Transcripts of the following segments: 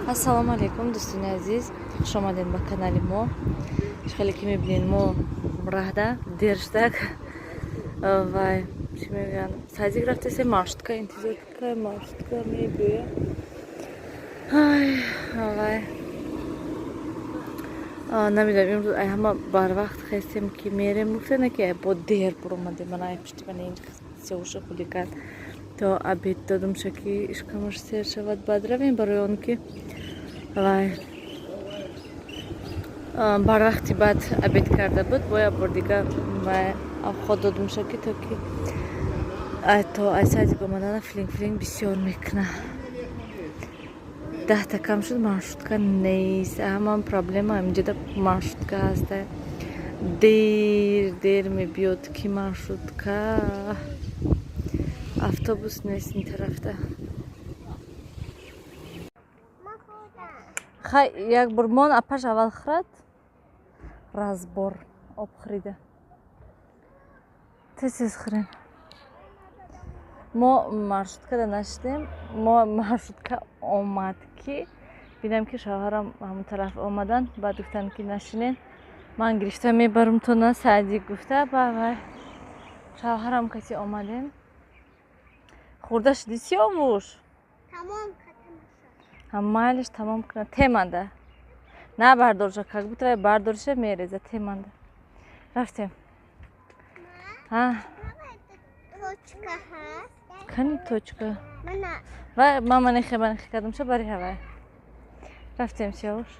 Ассалому алейкум, дӯстони азиз. Хуш омадед ба канали мо. Хеле ки мебинед мо раҳда дер шудак ва чӣ мегӯянд садик рафтасе маршрутка интизор кар маршрутка мегӯя вай намедонам имрӯз ай ҳама барвақт хестем ки мерем гуфтане ки бо дер буромадем ман ай пуштибани ин сеуша хуликан то обед додум шаки ишкамаш сер шавад баъд равем барои он ки вай барвақти баъд обед карда буд бояд бор дига вай авход додум шаки то ки то ай садик омадана филинг бисёр мекуна 10 кам шуд маршрутка нест ҳаман проблема ҳаминҷода маршрутка ҳаста дер мебиёд ки маршрутка автобус нест ин тарафта хай як бор мон апаш аввал хӯрад разбор об хӯрида тез хӯрем мо маршруткада нашидем мо маршрутка омад ки бинам ки шавҳарам ҳамон тараф омадан баъд гуфтанд ки нашинен ман гирифта мебарумтона садик гуфта бавай шавҳарам кати омадем хӯрда шуди сиёвуш майлиш тамом кунад теманда на бардорша как будто бардорша мереза теманда рафтем кани точка вай мама нехе кардамша бари ҳавай рафтем сиёвуш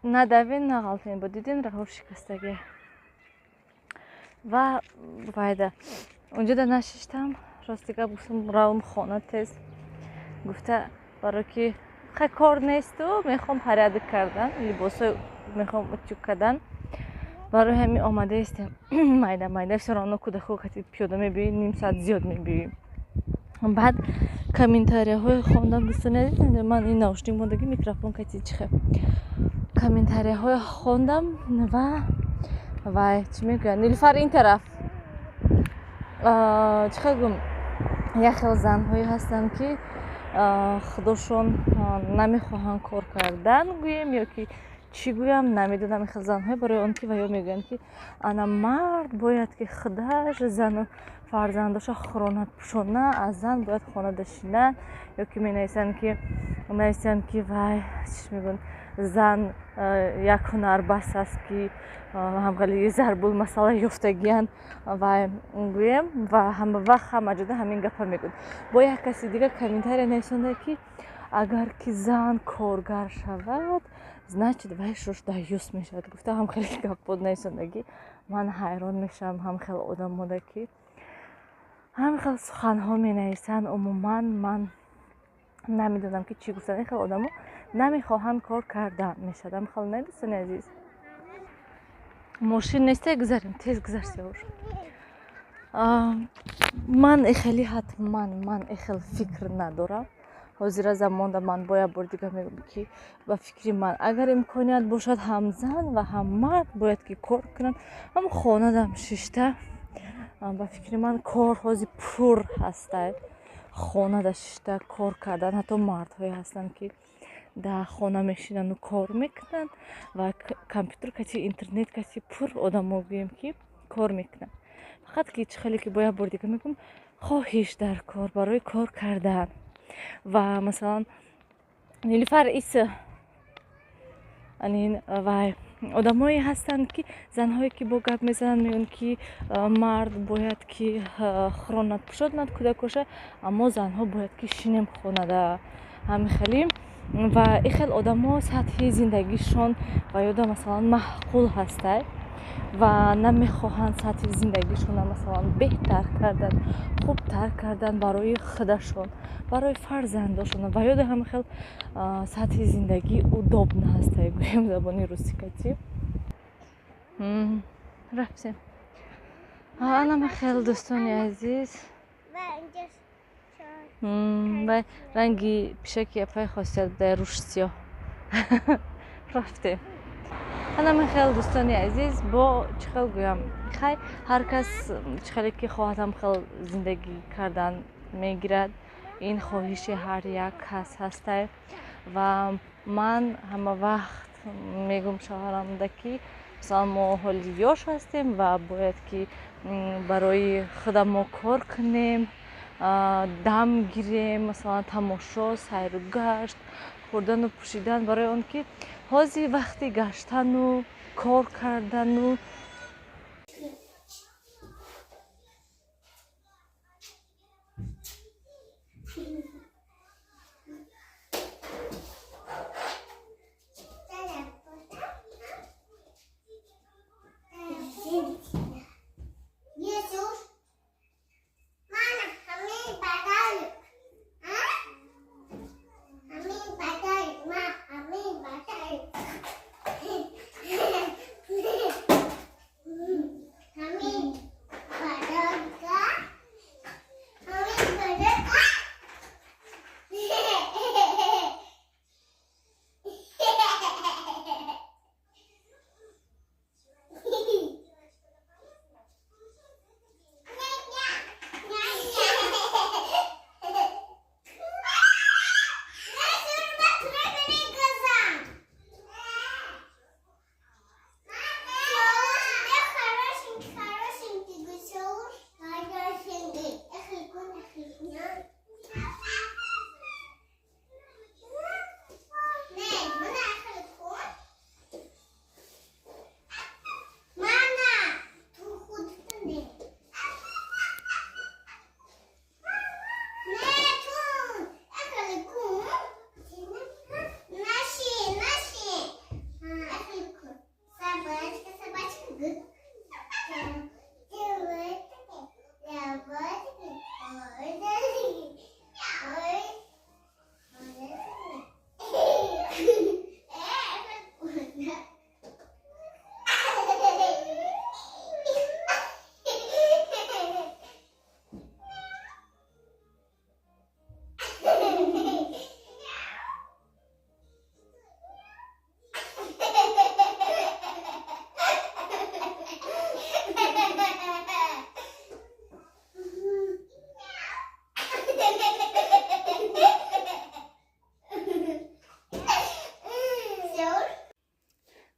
надавен нағалтен бо диден раҳо шикастаги ва вайда унҷода нашиштам ростига гуфтам равм хона тез гуфта баро ки хай кор несту мехом порядок кардан либосо мехом утюг кардан барои ҳамин омадаистем майда всё равно кудаку кати пиёда мебиёем ним соат зиёд мебиёем баъд комментарияҳое хондам дӯстони азиз ман ин наушник мондаги микрофон кати чихе комментарияҳое хондам ва вай чӣ мегӯянд нилуфар ин тараф чихе гум як хел занҳое ҳастанд ки худошон намехоҳанд кор кардан гӯем ё ки чӣ гӯям намедонам хел занҳое барои он ки ваё мегӯянд ки ана мард бояд ки худаш зану фарзандоша хӯронад пӯшона аз зан бояд хонада шинад ё ки менависанд ки вай чиш мегӯянд зан як ҳунарбаст аст ки ҳамқали зарбул масъала ёфтагиянд вай гӯем ва ҳама вақт ҳама ҷода ҳамин гапа мегӯянд бо як каси дигар комментария нависонда ки агар ки зан коргар шавад значит вай шушдаёс мешавад гуфта ҳамхеле гапот нависондагӣ ман ҳайрон мешавам ҳамхел одамода ки ҳамхел суханҳо менависанд умуман ман намедонам ки чӣ гуфтанд ин хел одамо намехоҳанд кор кардан мешавад ҳамхел не дӯстони азиз мошин несте гузарем тез гузар сиёвуш ман эхели ҳатман ман эхел фикр надорам ҳозира замонда ман бояд бор дига мегӯям ки ба фикри ман агар имконият бошад ҳам зан ва ҳам мард бояд ки кор кунанд ҳам хонадам шишта ба фикри ман кор ҳози пур ҳастад хонада шишта кор кардан ҳатто мардҳое ҳастанд ки дар хона мешинану кор мекунанд ва компютер кати интернет кати пур одамо гӯем ки кор мекунанд фақат ки чихеле ки бояд бор дига мегӯям хоҳиш дар кор барои кор кардан ва масалан нилуфар иса анин вай одамое ҳастанд ки занҳое ки бо гап мезананд мегӯянд ки мард бояд ки хӯронад пӯшонад кӯдакоша аммо занҳо бояд ки шинем хонада ҳамихелӣ ва ин хел одамо сатҳи зиндагишон ва ёда масалан маъқул ҳастад ва намехоҳанд сатҳи зиндагишона масалан беҳтар кардан хубтар кардан барои худашон барои фарзандошон ва ёда ҳама хел сатҳи зиндагӣ удобна ҳастай гӯем забони русикати рафтем анама хел дӯстони азиз вай ранги пишаки япай хосият дай руш сиёҳ рафтем анама хел дӯстони азиз бо чӣ хел гӯям хай ҳар кас чӣ хеле ки хоҳад ҳам хел зиндагӣ кардан мегирад. ин хоҳиши ҳар як кас ҳастад ва ман ҳама вақт мегӯм шавҳарамда ки мисалан мо ҳоли ёш ҳастем ва бояд ки барои худам мо кор кунем, дам гирем, масалан тамошо, сайру гашт, хӯрдану пӯшидан, барои он ки ҳозир вақти гаштану кор кардану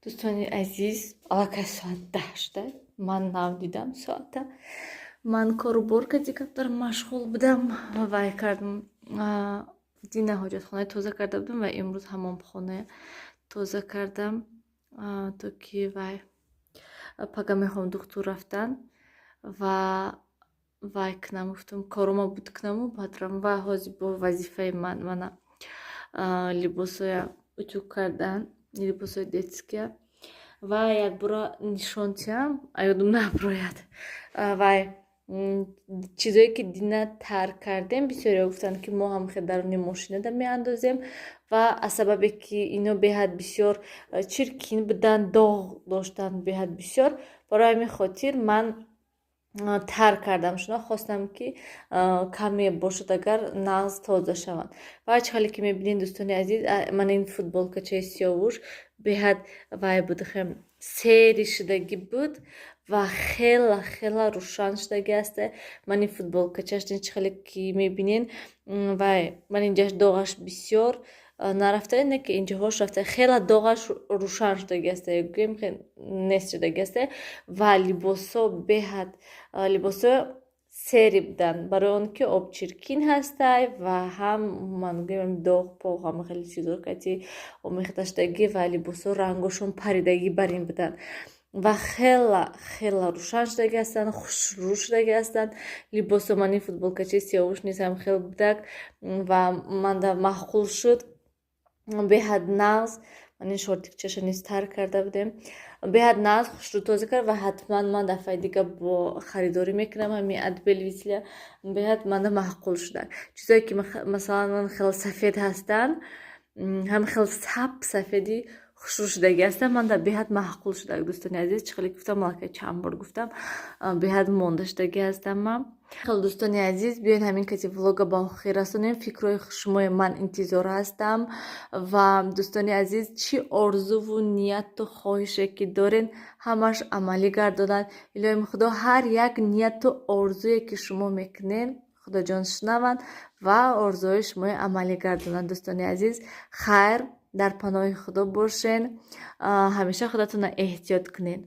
дӯстони азиз, аллакай соат 10 шуда. Ман навдидам соата. Ман кору бор карди каптар машғул будам. Вай кардам. Дина ҳоҷатхона тоза карда будам ва имрӯз ҳамомхона тоза кардам. То ки вай пага мехоҳам духтур рафтан ва вай кунам, гуфтам корума буд кунаму баъд рам ва ҳозир бо вазифаи мана либосоя утюг кардан, либосои детския ва якбора нишонтиам аёдум наброяд. Вай чизое ки Дина тарк кардем, бисёриҳо гуфтанд ки мо ҳам хел даруни мошина меандозем ва аз сабабе ки ино беҳад бисёр чиркин буданд, доғ доштанд беҳад бисёр, барои ҳамин хотир ман тарк кардам шуна, хостам ки каме бошад агар нағз тоза шаванд. Ва ҳеҷ ҳоле ки мебинед дӯстони азиз, ман ин футболкачаи сиёвуш беҳад вай буд, хем сери шудагӣ буд ва хела рӯшан шудагӣ аст. Ман ин футболкачаш ҳеҷ ҳоле ки мебинен, вай ман инҷаш доғаш бисёр нарафта, не ки инҷоҳош рафта, хела доғаш рӯшан шудагӣ аст, гӯем нест шудагӣ аст ва либосо беҳад либосо сери буданд, барои он ки обчиркин ҳастай ва ҳам ман гӯем доғ поғ ҳам хеле чизо кати омехта шудагӣ ва либосо рангошон паридагӣ бар ин буданд ва хела рӯшан шудагӣ ҳастанд, хушрӯ шудагӣ ҳастанд. Либосо ман ин футболкачаи сиёвуш низ ҳам хел будак ва манда маъқул шуд, беҳад нағз. Ман ин шортикчаша низ тарк карда будем, беҳад нағз хушрӯ тоза кард ва ҳатман ман дафъаи дига бо харидорӣ мекунам. Ҳамин адбелвисля беҳад манда маъқул шудак. Чизое ки масалан ман хел сафед ҳастанд, ҳам хел сафеди хушрӯ шудагӣ ҳастанд, манда беҳад маъқул шудак. Дӯстони азиз, чӣ хеле гуфтам, малакай чанд бор гуфтам, беҳад монда шудагӣ ҳастам ман. Хеле дӯстони азиз, биёед ҳамин кати влога ба охир расонем. Фикрҳои шумои ман интизор ҳастам ва дӯстони азиз, чӣ орзуву нияту хоҳише ки дорен, ҳамаш амалӣ гардонад. Илоҳи худо ҳар як нияту орзуе ки шумо мекунен, худоҷон шунаванд ва орзуҳои шумои амалӣ гардонанд. Дӯстони азиз, хайр, дар паноҳи худо бошен, ҳамеша худатонро эҳтиёт кунед.